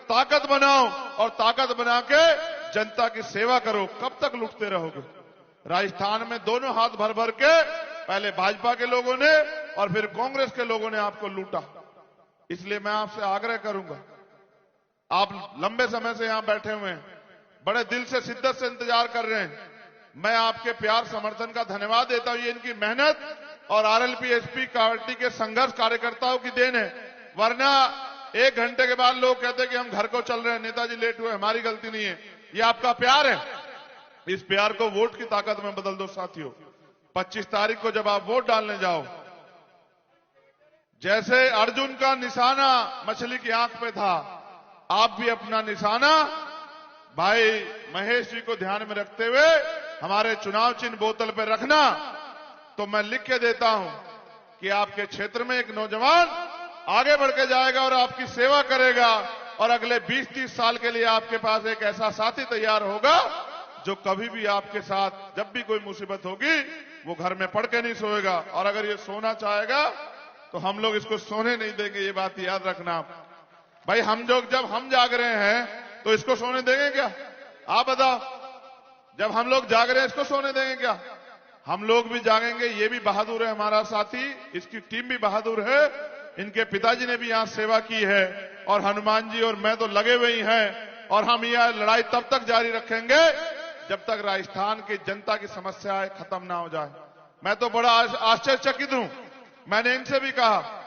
ताकत बनाओ और ताकत बना के जनता की सेवा करो। कब तक लूटते रहोगे? राजस्थान में दोनों हाथ भर भर के पहले भाजपा के लोगों ने और फिर कांग्रेस के लोगों ने आपको लूटा। इसलिए मैं आपसे आग्रह करूंगा, आप लंबे समय से यहां बैठे हुए हैं, बड़े दिल से शिद्दत से इंतजार कर रहे हैं। मैं आपके प्यार समर्थन का धन्यवाद देता हूं। ये इनकी मेहनत और आरएलपी एसपी पार्टी के संघर्ष कार्यकर्ताओं की देन है। वरना 1 घंटे के बाद लोग कहते कि हम घर को चल रहे हैं, नेताजी लेट हुए, हमारी गलती नहीं है। ये आपका प्यार है। इस प्यार को वोट की ताकत में बदल दो साथियों। 25 तारीख को जब आप वोट डालने जाओ, जैसे अर्जुन का निशाना मछली की आंख पे था, आप भी अपना निशाना भाई महेश जी को ध्यान में रखते हुए हमारे चुनाव चिन्ह बोतल पे रखना। तो मैं लिख के देता हूं कि आपके क्षेत्र में एक नौजवान आगे बढ़ के जाएगा और आपकी सेवा करेगा, और अगले 20-30 साल के लिए आपके पास एक ऐसा साथी तैयार होगा जो कभी भी आपके साथ, जब भी कोई मुसीबत होगी, वो घर में पड़ के नहीं सोएगा। और अगर ये सोना चाहेगा तो हम लोग इसको सोने नहीं देंगे, ये बात याद रखना। भाई जब हम जाग रहे हैं तो इसको सोने देंगे क्या? आप बताओ, जब हम लोग जाग रहे हैं इसको सोने देंगे क्या? हम लोग भी जागेंगे। ये भी बहादुर है हमारा साथी, इसकी टीम भी बहादुर है, इनके पिताजी ने भी यहां सेवा की है, और हनुमान जी और मैं तो लगे हुए ही हैं। और हम यह लड़ाई तब तक जारी रखेंगे जब तक राजस्थान की जनता की समस्याएं खत्म ना हो जाए। मैं तो बड़ा आश्चर्यचकित हूं। मैंने इनसे भी कहा,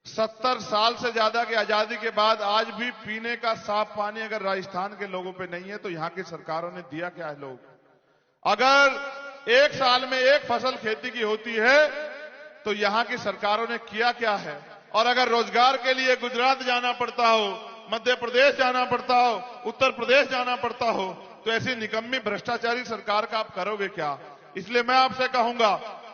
70 साल से ज्यादा की आजादी के बाद आज भी पीने का साफ पानी अगर राजस्थान के लोगों पे नहीं है तो यहां की सरकारों ने दिया क्या है? लोग अगर 1 साल में 1 फसल खेती की होती है तो यहां की सरकारों ने किया क्या है? और अगर रोजगार के लिए गुजरात जाना पड़ता हो, मध्य प्रदेश जाना पड़ता हो, उत्तर प्रदेश जाना पड़ता हो, तो ऐसी निकम्मी भ्रष्टाचारी सरकार का आप करोगे क्या? इसलिए मैं आपसे कहूंगा,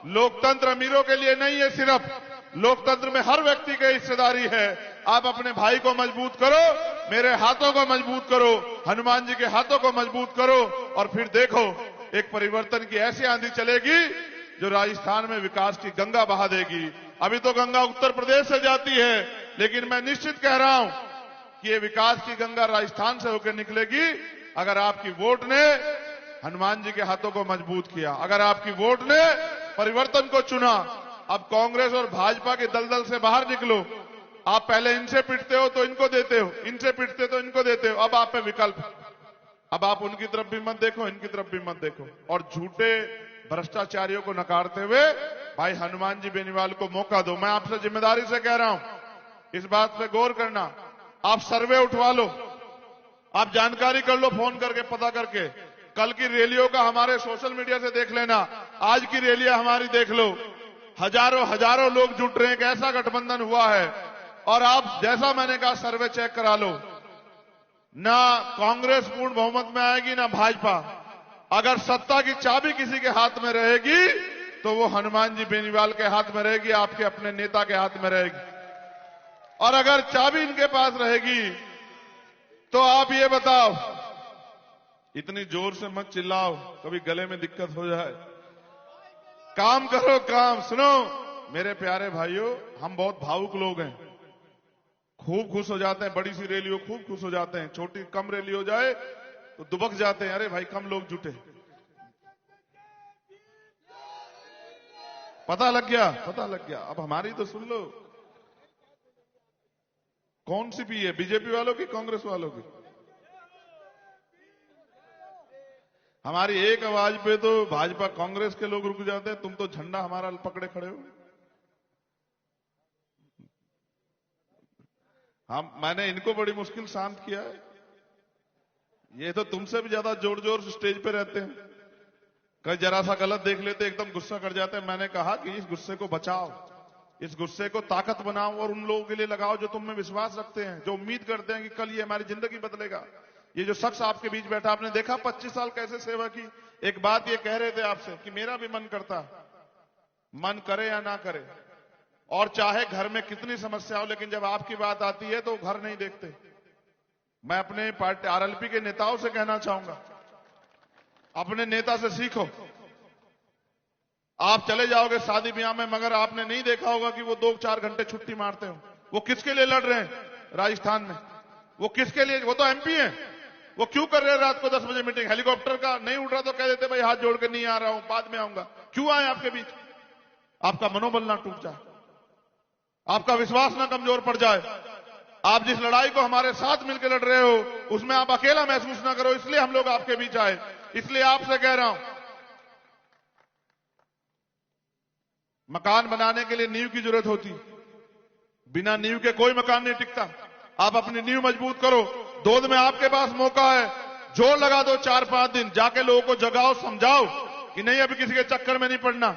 लोकतंत्र अमीरों के लिए नहीं है, सिर्फ लोकतंत्र में हर व्यक्ति की हिस्सेदारी है। आप अपने भाई को मजबूत करो, मेरे हाथों को मजबूत करो, हनुमान जी के हाथों को मजबूत करो, और फिर देखो एक परिवर्तन की ऐसी आंधी चलेगी जो राजस्थान में विकास की गंगा बहा देगी। अभी तो गंगा उत्तर प्रदेश से जाती है, लेकिन मैं निश्चित कह रहा हूं कि ये विकास की गंगा राजस्थान से होकर निकलेगी अगर आपकी वोट ने हनुमान जी के हाथों को मजबूत किया, अगर आपकी वोट ने परिवर्तन को चुना। अब कांग्रेस और भाजपा के दलदल से बाहर निकलो। आप पहले इनसे पिटते हो तो इनको देते हो, इनसे पिटते तो इनको देते हो। अब आप पे विकल्प, अब आप उनकी तरफ भी मत देखो, इनकी तरफ भी मत देखो, और झूठे भ्रष्टाचारियों को नकारते हुए भाई हनुमान जी बेनीवाल को मौका दो। मैं आपसे जिम्मेदारी से कह रहा हूं, इस बात पे गौर करना। आप सर्वे उठवा लो, आप जानकारी कर लो, फोन करके पता करके। कल की रैलियों का हमारे सोशल मीडिया से देख लेना, आज की रैलियां हमारी देख लो। हजारों लोग जुट रहे हैं, एक ऐसा गठबंधन हुआ है। और आप जैसा मैंने कहा, सर्वे चेक करा लो, ना कांग्रेस पूर्ण बहुमत में आएगी ना भाजपा। अगर सत्ता की चाबी किसी के हाथ में रहेगी तो वो हनुमान जी बेनीवाल के हाथ में रहेगी, आपके अपने नेता के हाथ में रहेगी। और अगर चाबी इनके पास रहेगी तो आप ये बताओ, इतनी जोर से मत चिल्लाओ, कभी गले में दिक्कत हो जाए। काम करो काम। सुनो मेरे प्यारे भाइयों, हम बहुत भावुक लोग हैं खूब खुश हो जाते हैं, बड़ी सी रैली हो खूब खुश हो जाते हैं, छोटी कम रैली हो जाए तो दुबक जाते हैं, अरे भाई कम लोग जुटे। पता लग गया, पता लग गया। अब हमारी तो सुन लो, कौन सी पी है, बीजेपी वालों की कांग्रेस वालों की? हमारी एक आवाज पे तो भाजपा कांग्रेस के लोग रुक जाते हैं, तुम तो झंडा हमारा पकड़े खड़े हो। मैंने इनको बड़ी मुश्किल शांत किया है। ये तो तुमसे भी ज्यादा जोर जोर से स्टेज पे रहते हैं, कहीं जरा सा गलत देख लेते एकदम गुस्सा कर जाते हैं। मैंने कहा कि इस गुस्से को बचाओ, इस गुस्से को ताकत बनाओ और उन लोगों के लिए लगाओ जो तुम में विश्वास रखते हैं, जो उम्मीद करते हैं कि कल ये हमारी जिंदगी बदलेगा। ये जो शख्स आपके बीच बैठा, आपने देखा 25 साल कैसे सेवा की। एक बात ये कह रहे थे आपसे कि मेरा भी मन करता, मन करे या ना करे, और चाहे घर में कितनी समस्या हो, लेकिन जब आपकी बात आती है तो घर नहीं देखते। मैं अपने पार्टी आरएलपी के नेताओं से कहना चाहूंगा, अपने नेता से सीखो। आप चले जाओगे शादी ब्याह में, मगर आपने नहीं देखा होगा कि वो 2-4 घंटे छुट्टी मारते हो। वो किसके लिए लड़ रहे हैं राजस्थान में? वो किसके लिए? वो तो एमपी हैं। वो क्यों कर रहे हैं रात को 10 बजे मीटिंग? हेलीकॉप्टर का नहीं उड़ रहा तो कह देते भाई हाथ जोड़ के नहीं आ रहा हूं, बाद में आऊंगा। क्यों आए आपके बीच? आपका मनोबल ना टूट जाए, आपका विश्वास ना कमजोर पड़ जाए। आप जिस लड़ाई को हमारे साथ मिलकर लड़ रहे हो उसमें आप अकेला महसूस ना करो, इसलिए हम लोग आपके बीच आए। इसलिए आपसे कह रहा हूं, मकान बनाने के लिए नींव की जरूरत होती, बिना नींव के कोई मकान नहीं टिकता। आप अपनी नींव मजबूत करो। दोद में आपके पास मौका है, जोर लगा दो 4-5 दिन, जाके लोगों को जगाओ, समझाओ कि नहीं अभी किसी के चक्कर में नहीं पड़ना।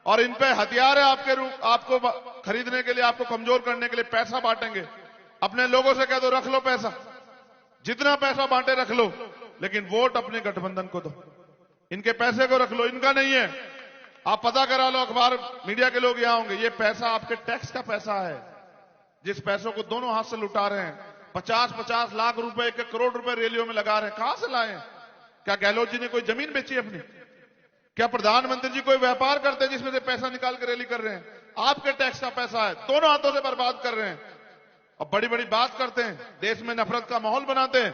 और इन पे हथियार है आपके रूप, आपको खरीदने के लिए, आपको कमजोर करने के लिए पैसा बांटेंगे। अपने लोगों से कह दो रख लो पैसा, जितना पैसा बांटे रख लो, लेकिन वोट अपने गठबंधन को दो। इनके पैसे को रख लो, इनका नहीं है। आप पता करा लो, अखबार मीडिया के लोग यहां होंगे, ये पैसा आपके टैक्स का पैसा है, जिस पैसों को दोनों हाथ से लुटा रहे हैं। 50-50 लाख रुपए, 1 करोड़ रुपए रैलियों में लगा रहे हैं। कहां से लाए? क्या गहलोत जी ने कोई जमीन बेची अपनी? क्या प्रधानमंत्री जी कोई व्यापार करते हैं जिसमें से पैसा निकाल कर रैली कर रहे हैं? आपके टैक्स का पैसा है, दोनों हाथों से बर्बाद कर रहे हैं। अब बड़ी बड़ी बात करते हैं, देश में नफरत का माहौल बनाते हैं।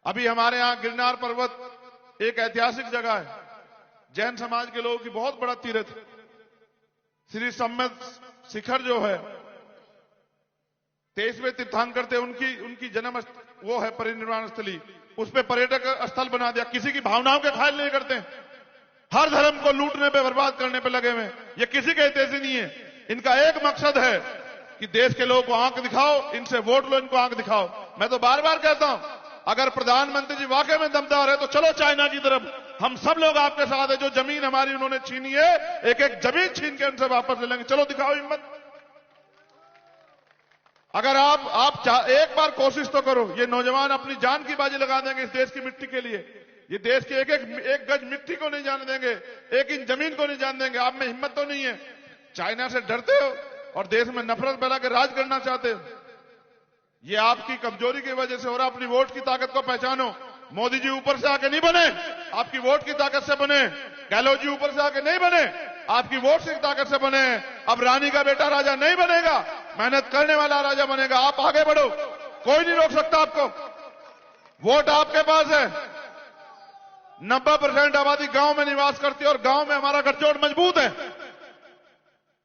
अभी हमारे यहां गिरनार पर्वत एक ऐतिहासिक जगह है, जैन समाज के लोगों की बहुत बड़ा तीर्थ, श्री सम्मत शिखर जो है 23वें तीर्थंकर थे, उनकी जन्म वो है परिनिर्वाण स्थली, उस पे पर्यटक स्थल बना दिया। किसी की भावनाओं के ख्याल नहीं करते, हर धर्म को लूटने पे, बर्बाद करने पे लगे हुए। ये किसी के हितैषी नहीं है। इनका एक मकसद है कि देश के लोगों को आंख दिखाओ, इनसे वोट लो, इनको आंख दिखाओ। मैं तो बार बार कहता हूं, अगर प्रधानमंत्री जी वाकई में दमदार है तो चलो चाइना की तरफ, हम सब लोग आपके साथ है। जो जमीन हमारी उन्होंने छीनी है, एक एक जमीन छीन के उनसे वापस ले लेंगे। चलो दिखाओ हिम्मत। अगर आप एक बार कोशिश तो करो। ये नौजवान अपनी जान की बाजी लगा देंगे इस देश की मिट्टी के लिए। ये देश के एक गज मिट्टी को नहीं जाने देंगे, 1 इंच जमीन को नहीं जाने देंगे। आप में हिम्मत तो नहीं है। चाइना से डरते हो और देश में नफरत फैला के राज करना चाहते हो। ये आपकी कमजोरी की वजह से हो रहा। अपनी वोट की ताकत को पहचानो। मोदी जी ऊपर से आके नहीं बने, आपकी वोट की ताकत से बने। गहलोत जी ऊपर से आके नहीं बने, आपकी वोट की ताकत से बने। अब रानी का बेटा राजा नहीं बनेगा, मेहनत करने वाला राजा बनेगा। आप आगे बढ़ो, कोई नहीं रोक सकता आपको। वोट आपके पास है। 90% आबादी गांव में निवास करती है और गांव में हमारा गठजोड़ मजबूत है।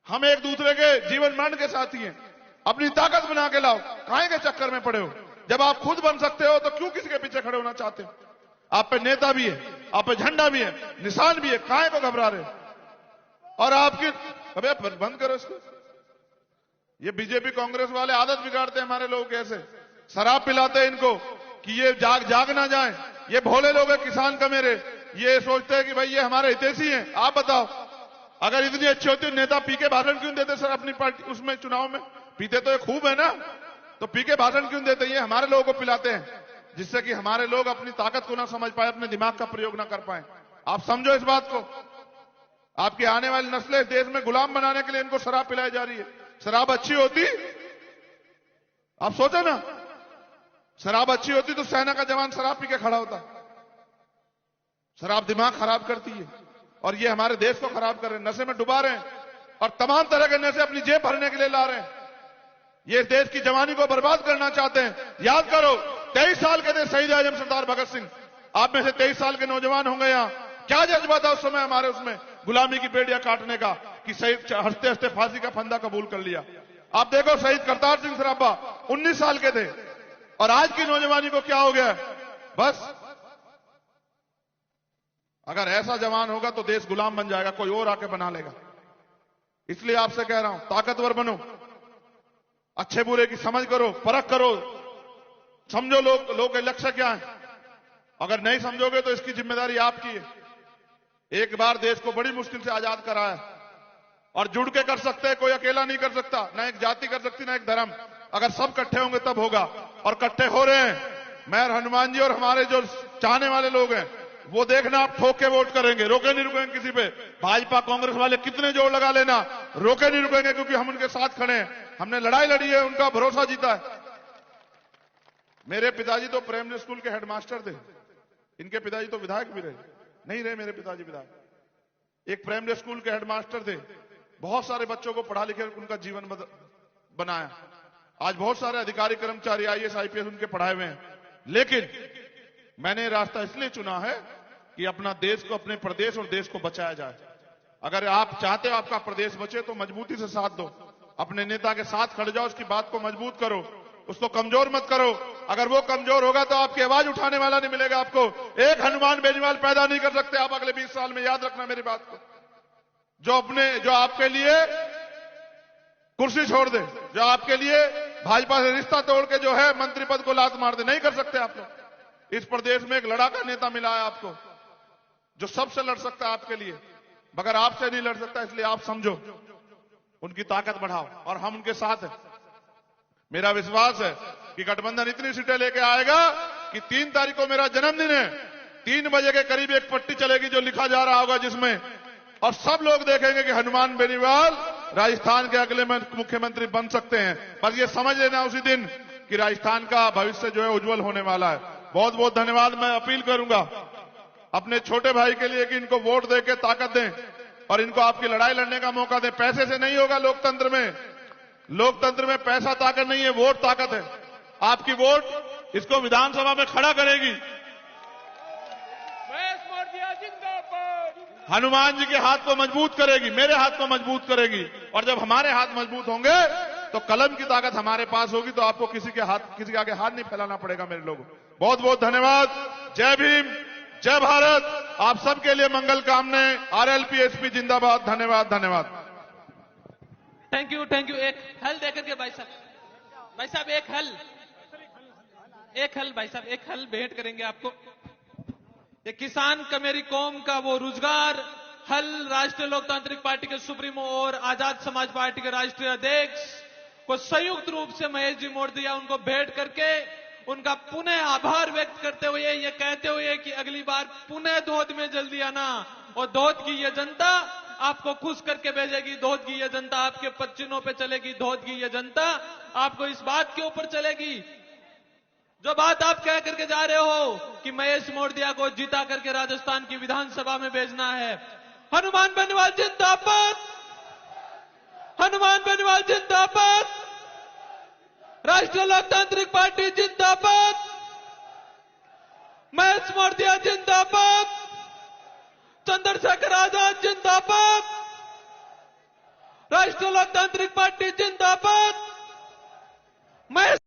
हम एक दूसरे के जीवन मरण के साथी हैं। अपनी ताकत बना के लाओ। काहे के चक्कर में पड़े हो? जब आप खुद बन सकते हो तो क्यों किसी के पीछे खड़े होना चाहते हो? आप पे नेता भी है, आप पे झंडा भी है, निशान भी है, काहे को घबरा रहे हो? और आपकी अबे बंद करो इसको। ये बीजेपी कांग्रेस वाले आदत बिगाड़ते हैं हमारे लोग। कैसे शराब पिलाते हैं इनको कि ये जाग ना जाए। ये भोले लोग हैं, किसान का मेरे, ये सोचते हैं कि भाई ये हमारे हितैषी हैं। आप बताओ, अगर इतनी अच्छी होती नेता पी के भाषण क्यों देते सर अपनी पार्टी उसमें चुनाव में? पीते तो ये खूब है ना, तो पी के भाषण क्यों देते? ये हमारे लोगों को पिलाते हैं जिससे कि हमारे लोग अपनी ताकत को ना समझ पाए, अपने दिमाग का प्रयोग ना कर पाए। आप समझो इस बात को। आपकी आने वाली नस्लें इस देश में गुलाम बनाने के लिए इनको शराब पिलाई जा रही है। शराब अच्छी होती, आप सोचो ना, शराब अच्छी होती तो सेना का जवान शराब पी के खड़ा होता। शराब दिमाग खराब करती है और ये हमारे देश को खराब कर रहे हैं, नशे में डुबा रहे हैं और तमाम तरह के नशे अपनी जेब भरने के लिए ला रहे हैं। ये इस देश की जवानी को बर्बाद करना चाहते हैं। याद करो 23 साल के थे शहीद आजम सरदार भगत सिंह। आप में से 23 साल के नौजवान होंगे यहां। क्या जज्बा था उस समय हमारे उसमें गुलामी की बेड़ियां काटने का कि शहीद हंसते हंसते फांसी का फंदा कबूल कर लिया। आप देखो शहीद करतार सिंह सराभा 19 साल के थे और आज की नौजवानी को क्या हो गया। बस अगर ऐसा जवान होगा तो देश गुलाम बन जाएगा, कोई और आके बना लेगा। इसलिए आपसे कह रहा हूं ताकतवर बनो, अच्छे बुरे की समझ करो, परख करो, समझो लोग के लक्ष्य क्या है। अगर नहीं समझोगे तो इसकी जिम्मेदारी आपकी है। एक बार देश को बड़ी मुश्किल से आजाद कराया और जुड़ के कर सकते हैं, कोई अकेला नहीं कर सकता, ना एक जाति कर सकती ना एक धर्म। अगर सब इकट्ठे होंगे तब होगा और इकट्ठे हो रहे हैं। मैं और हनुमान जी और हमारे जो चाहने वाले लोग हैं वो देखना, आप ठोक के वोट करेंगे, रोके नहीं रुकेंगे किसी पे। भाजपा कांग्रेस वाले कितने जोर लगा लेना, रोके नहीं रुकेंगे क्योंकि हम उनके साथ खड़े हैं। हमने लड़ाई लड़ी है, उनका भरोसा जीता है। मेरे पिताजी तो प्राइमरी स्कूल के हेडमास्टर थे, इनके पिताजी तो विधायक भी रहे, नहीं रहे मेरे पिताजी विधायक। एक प्राइमरी स्कूल के हेडमास्टर थे, बहुत सारे बच्चों को पढ़ा लिखे उनका जीवन बनाया। आज बहुत सारे अधिकारी कर्मचारी IAS IPS उनके पढ़ाए हुए हैं। लेकिन मैंने रास्ता इसलिए चुना है कि अपना देश को, अपने प्रदेश और देश को बचाया जाए। अगर आप चाहते हो आपका प्रदेश बचे तो मजबूती से साथ दो, अपने नेता के साथ खड़े जाओ, उसकी बात को मजबूत करो, उसको कमजोर मत करो। अगर वो कमजोर होगा तो आपकी आवाज उठाने वाला नहीं मिलेगा आपको। एक हनुमान बेनीवाल पैदा नहीं कर सकते आप अगले 20 साल में, याद रखना मेरी बात को। जो आपके लिए कुर्सी छोड़ दे, जो आपके लिए भाजपा से रिश्ता तोड़ के जो है मंत्री पद को लात मार दे, नहीं कर सकते आप लोग। इस प्रदेश में एक लड़ाका नेता मिला है आपको जो सबसे लड़ सकता है आपके लिए, मगर आपसे नहीं लड़ सकता। इसलिए आप समझो, उनकी ताकत बढ़ाओ और हम उनके साथ हैं। मेरा विश्वास है कि गठबंधन इतनी सीटें लेके आएगा कि 3 तारीख को मेरा जन्मदिन है, 3 बजे के करीब एक पट्टी चलेगी जो लिखा जा रहा होगा जिसमें, और सब लोग देखेंगे कि हनुमान बेनीवाल राजस्थान के अगले मुख्यमंत्री बन सकते हैं। बस ये समझ लेना उसी दिन कि राजस्थान का भविष्य जो है उज्जवल होने वाला है। बहुत बहुत धन्यवाद। मैं अपील करूंगा अपने छोटे भाई के लिए कि इनको वोट देके ताकत दें और इनको आपकी लड़ाई लड़ने का मौका दें। पैसे से नहीं होगा लोकतंत्र में, लोकतंत्र में पैसा ताकत नहीं है, वोट ताकत है। आपकी वोट इसको विधानसभा में खड़ा करेगी। हनुमान जी के हाथ को मजबूत करेगी, मेरे हाथ को मजबूत करेगी। और जब हमारे हाथ मजबूत होंगे तो कलम की ताकत हमारे पास होगी, तो आपको किसी के आगे हाथ नहीं फैलाना पड़ेगा मेरे लोगों। बहुत बहुत धन्यवाद। जय भीम, जय भारत। आप सबके लिए मंगल कामनाएं। RLP-SP जिंदाबाद। धन्यवाद धन्यवाद। थैंक यू एक हल देकर के भाई साहब एक हल भाई साहब एक हल भेंट करेंगे आपको। ये किसान का मेरी कौम का वो रोजगार हल राष्ट्रीय लोकतांत्रिक पार्टी के सुप्रीमो और आजाद समाज पार्टी के राष्ट्रीय अध्यक्ष को संयुक्त रूप से महेश जी मोरदिया उनको भेंट करके उनका पुनः आभार व्यक्त करते हुए ये कहते हुए कि अगली बार पुनः धोद में जल्दी आना और धोद की ये जनता आपको खुश करके भेजेगी। धोद की ये जनता आपके पच्चीनों पे चलेगी। धोद की ये जनता आपको इस बात के ऊपर चलेगी जो बात आप कह करके जा रहे हो कि महेश मोरदिया को जीता करके राजस्थान की विधानसभा में भेजना है। हनुमान बेनीवाल जिंदाबाद, हनुमान बेनीवाल जिंदाबाद, राष्ट्रीय लोकतांत्रिक पार्टी जिंदाबाद, महेश मोरदिया जिंदाबाद, चंद्रशेखर आजाद जिंदाबाद, राष्ट्रीय लोकतांत्रिक पार्टी जिंदाबाद, महेश